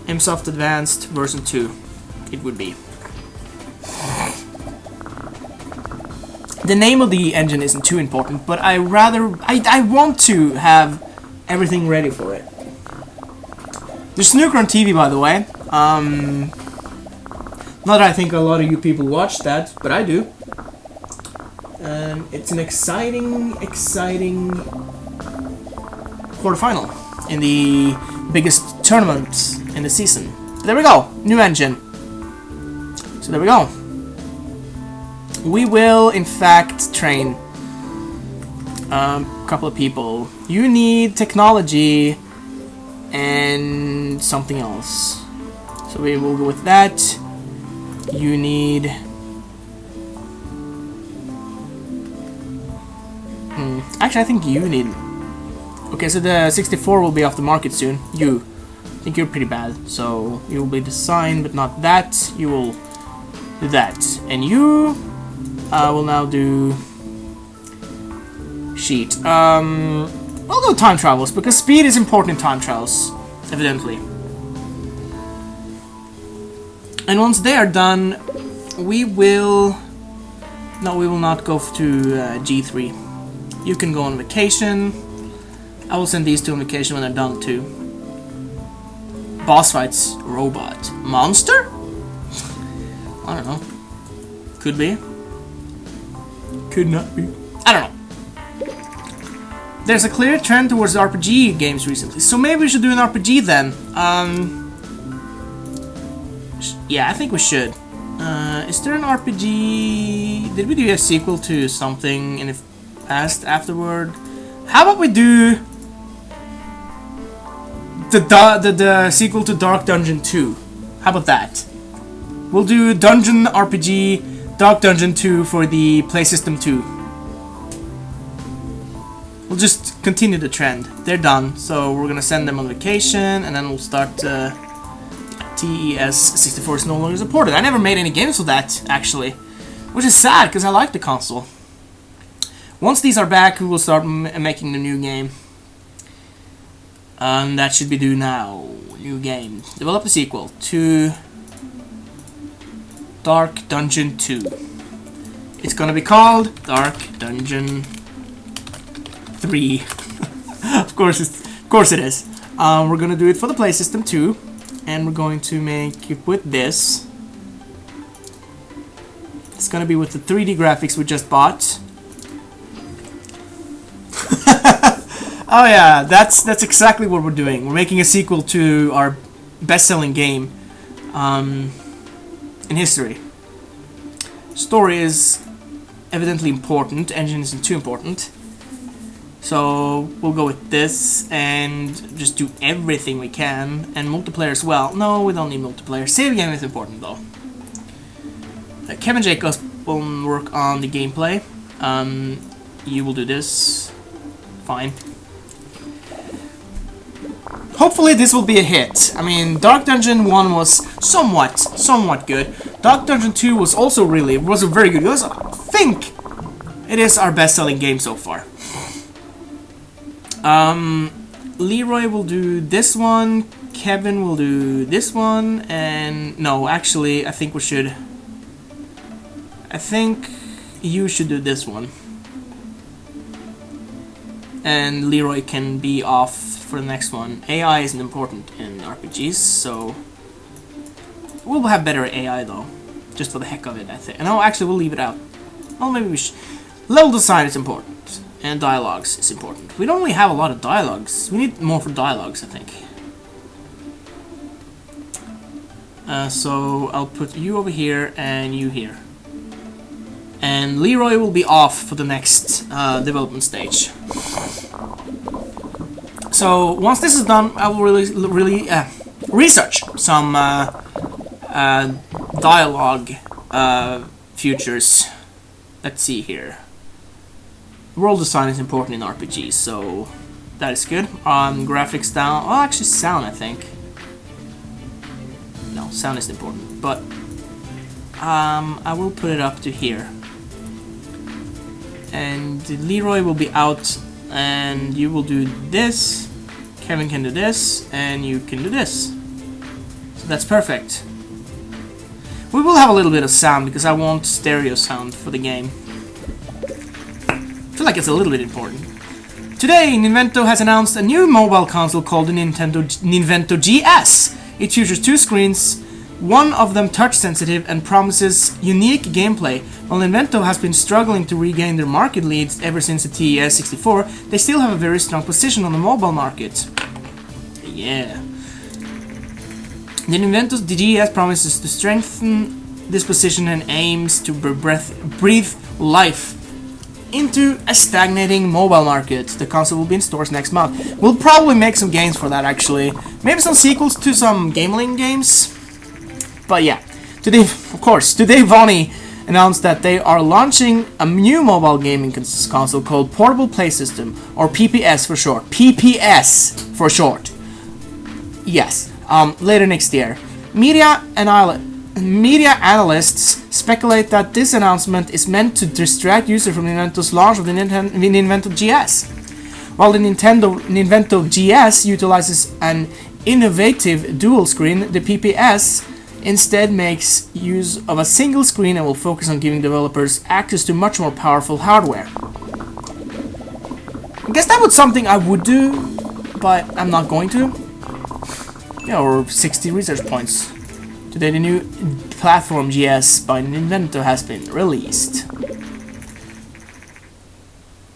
Msoft Advanced version 2 it would be. The name of the engine isn't too important, but I want to have everything ready for it. There's Snooker on TV, by the way. Not that I think a lot of you people watch that, but I do. And it's an exciting quarterfinal in the biggest tournament in the season. But there we go, new engine. So there we go. We will, in fact, train a couple of people. You need technology and something else. So we will go with that. You need... Actually, I think you need... Okay, so the 64 will be off the market soon. I think you're pretty bad. So you will be designed, but not that. You will do that. And you... will now do sheet. We'll do time travels because speed is important in time travels, evidently. And once they are done, we will. No, we will not go to G3. You can go on vacation. I will send these two on vacation when they're done too. Boss fights, robot, monster. I don't know. Could be. Could not be. I don't know. There's a clear trend towards RPG games recently, so maybe we should do an RPG then. Yeah, I think we should. Is there an RPG? Did we do a sequel to something in the past afterward? How about we do the sequel to Dark Dungeon 2? How about that? We'll do Dungeon RPG Dark Dungeon 2 for the PlaySystem 2. We'll just continue the trend. They're done, so we're gonna send them on vacation, and then we'll start. TES64 is no longer supported. I never made any games with that, actually, which is sad because I like the console. Once these are back, we will start making the new game. That should be due now. New game. Develop a sequel to Dark Dungeon 2. It's gonna be called Dark Dungeon 3. Of course it is. We're gonna do it for the PlaySystem 2, and we're going to make it with this. It's gonna be with the 3D graphics we just bought. Oh yeah, that's exactly what we're doing. We're making a sequel to our best-selling game in history. Story is evidently important. Engine isn't too important. So we'll go with this and just do everything we can. And multiplayer as well. No, we don't need multiplayer. Save game is important though. Kevin Jacobs will work on the gameplay. You will do this. Fine. Hopefully this will be a hit. I mean, Dark Dungeon 1 was somewhat good. Dark Dungeon 2 was also was very good. I think it is our best-selling game so far. Leroy will do this one. Kevin will do this one. And no, actually, I think you should do this one. And Leroy can be off for the next one. AI isn't important in RPGs, so we'll have better AI though, just for the heck of it, I think. No, actually, we'll leave it out. Well, maybe we should. Level design is important, and dialogues is important. We don't really have a lot of dialogues. We need more for dialogues, I think. So I'll put you over here and you here. And Leroy will be off for the next development stage. So once this is done, I will really research some dialogue futures. Let's see here. World design is important in RPGs, so that is good. Graphics down. Well, actually, sound, I think. No, sound is important, but I will put it up to here. And Leroy will be out, and you will do this. Kevin can do this, and you can do this. That's perfect. We will have a little bit of sound because I want stereo sound for the game. I feel like it's a little bit important. Today, Nintendo has announced a new mobile console called the Nintendo GS. It features 2 screens, one of them touch-sensitive and promises unique gameplay. While Nintendo has been struggling to regain their market leads ever since the TES64, they still have a very strong position on the mobile market. Yeah. The Nintendo GS promises to strengthen this position and aims to breathe life into a stagnating mobile market. The console will be in stores next month. We'll probably make some games for that, actually. Maybe some sequels to some Gameling games. But yeah, today Vonnie announced that they are launching a new mobile gaming console called Portable Play System, or PPS for short. PPS for short. Yes, later next year. Media analysts speculate that this announcement is meant to distract users from Nintendo's launch of the Nintendo GS. While the Nintendo GS utilizes an innovative dual screen, the PPS instead makes use of a single screen and will focus on giving developers access to much more powerful hardware. I guess that was something I would do, but I'm not going to. Yeah, or 60 research points. Today the new platform GS by Nintendo has been released.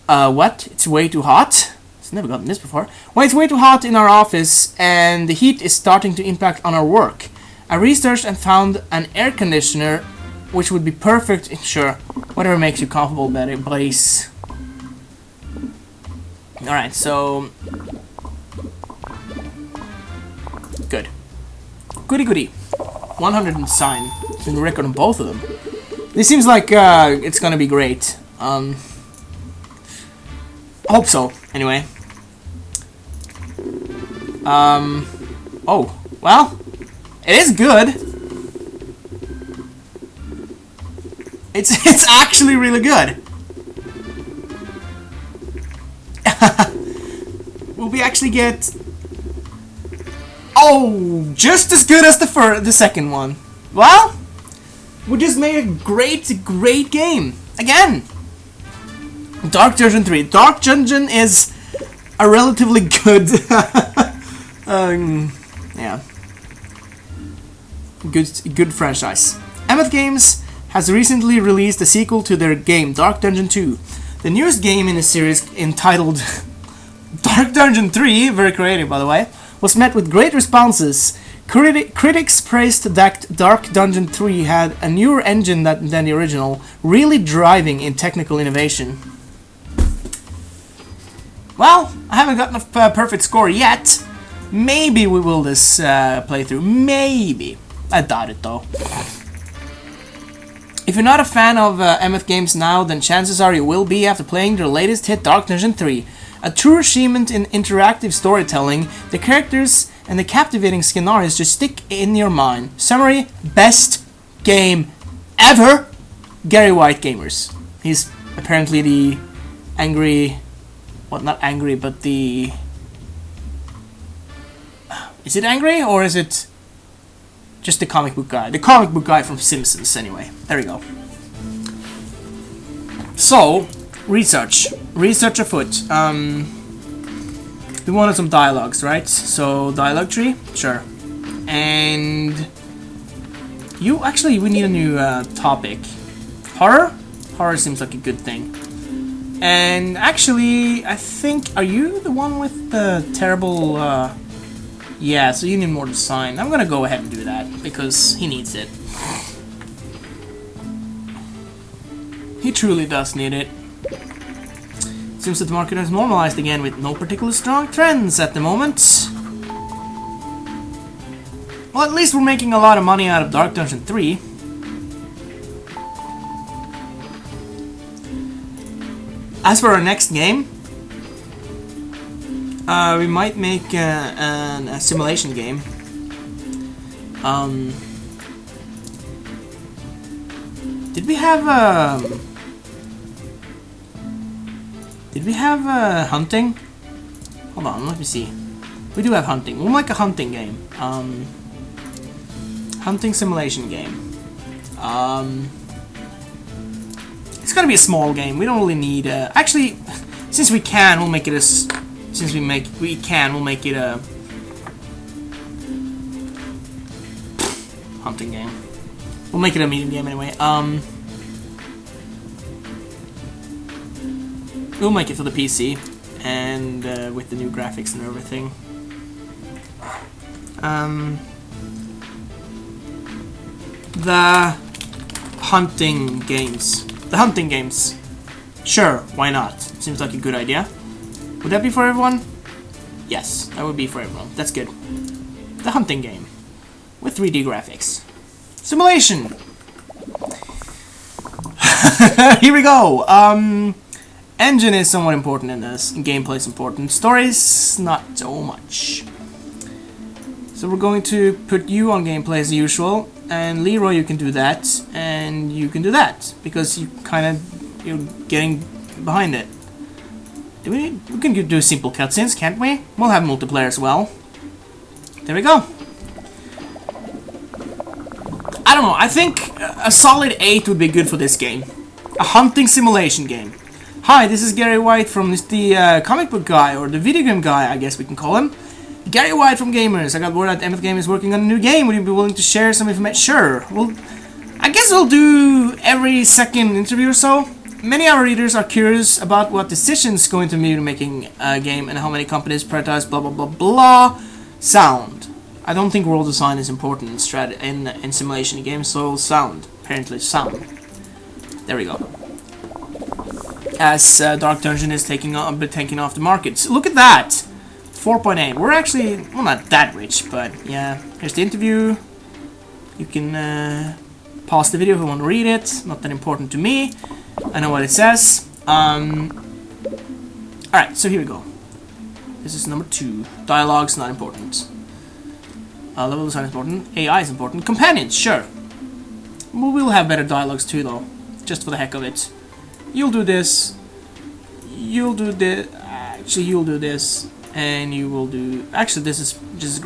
What? It's way too hot? I've never gotten this before. Well, it's way too hot in our office and the heat is starting to impact on our work. I researched and found an air conditioner which would be perfect. Sure, whatever makes you comfortable, buddies. Alright, so... Good. Goody. 100 sign. It's been record on both of them. This seems like it's gonna be great. Hope so, anyway. Oh, well... It is good. It's actually really good. Will we actually get... Oh, just as good as the second one. Well, we just made a great game again. Dark Dungeon 3. Dark Dungeon is a relatively good. Yeah. Good franchise. Emmeth Games has recently released a sequel to their game, Dark Dungeon 2. The newest game in the series, entitled Dark Dungeon 3, very creative by the way, was met with great responses. Critics praised that Dark Dungeon 3 had a newer engine than the original, really driving in technical innovation. Well, I haven't gotten a perfect score yet. Maybe we will this playthrough. Maybe. I doubt it though. If you're not a fan of Emmeth Games now, then chances are you will be after playing their latest hit, Dark Dungeon 3. A true achievement in interactive storytelling, the characters and the captivating scenarios just stick in your mind. Summary, best game ever, Gary White Gamers. He's apparently the angry... Well, not angry, but the... Is it angry, or is it just the comic book guy? The comic book guy from Simpsons, anyway. There we go. So, research. Research afoot. We wanted some dialogues, right? So, dialogue tree? Sure. And... we need a new topic. Horror? Horror seems like a good thing. And actually, I think... Are you the one with the terrible... Yeah, so you need more design. I'm gonna go ahead and do that, because he needs it. He truly does need it. It seems that the market has normalized again with no particularly strong trends at the moment. Well, at least we're making a lot of money out of Dark Dungeon 3. As for our next game, we might make a simulation game. Did we have hunting? Hold on, let me see. We do have hunting. We'll make a hunting game. Hunting simulation game. It's gonna be a small game. We don't really need actually, since we can, we'll make it a... Since we can, we'll make it a... hunting game. We'll make it a medium game anyway. We'll make it for the PC, and with the new graphics and everything. The hunting games. The hunting games. Sure, why not? Seems like a good idea. Would that be for everyone? Yes, that would be for everyone. That's good. The hunting game. With 3D graphics. Simulation! Here we go! Engine is somewhat important in this. Gameplay is important. Stories, not so much. So we're going to put you on gameplay as usual. And Leroy, you can do that. And you can do that. Because you're getting behind it. We can do simple cutscenes, can't we? We'll have multiplayer as well. There we go. I don't know, I think a solid 8 would be good for this game. A hunting simulation game. Hi, this is Gary White from the comic book guy, or the video game guy, I guess we can call him. Gary White from Gamers. I got word that Emmeth Game is working on a new game. Would you be willing to share some information? Sure. Well, I guess we'll do every second interview or so. Many of our readers are curious about what decisions go into making a game and how many companies prioritize blah blah blah blah. Sound. I don't think world design is important in simulation games, so sound. Apparently sound. There we go. As Dark Dungeon is taking off the market. So look at that! 4.8. We're actually, well, not that rich, but yeah. Here's the interview. You can pause the video if you want to read it. Not that important to me. I know what it says. Alright, so here we go. This is number 2. Dialogue's not important. Level design is important. AI is important. Companions, sure. We'll have better dialogues too, though. Just for the heck of it. You'll do this. You'll do this. Actually, you'll do this. And you will do... Actually, this is just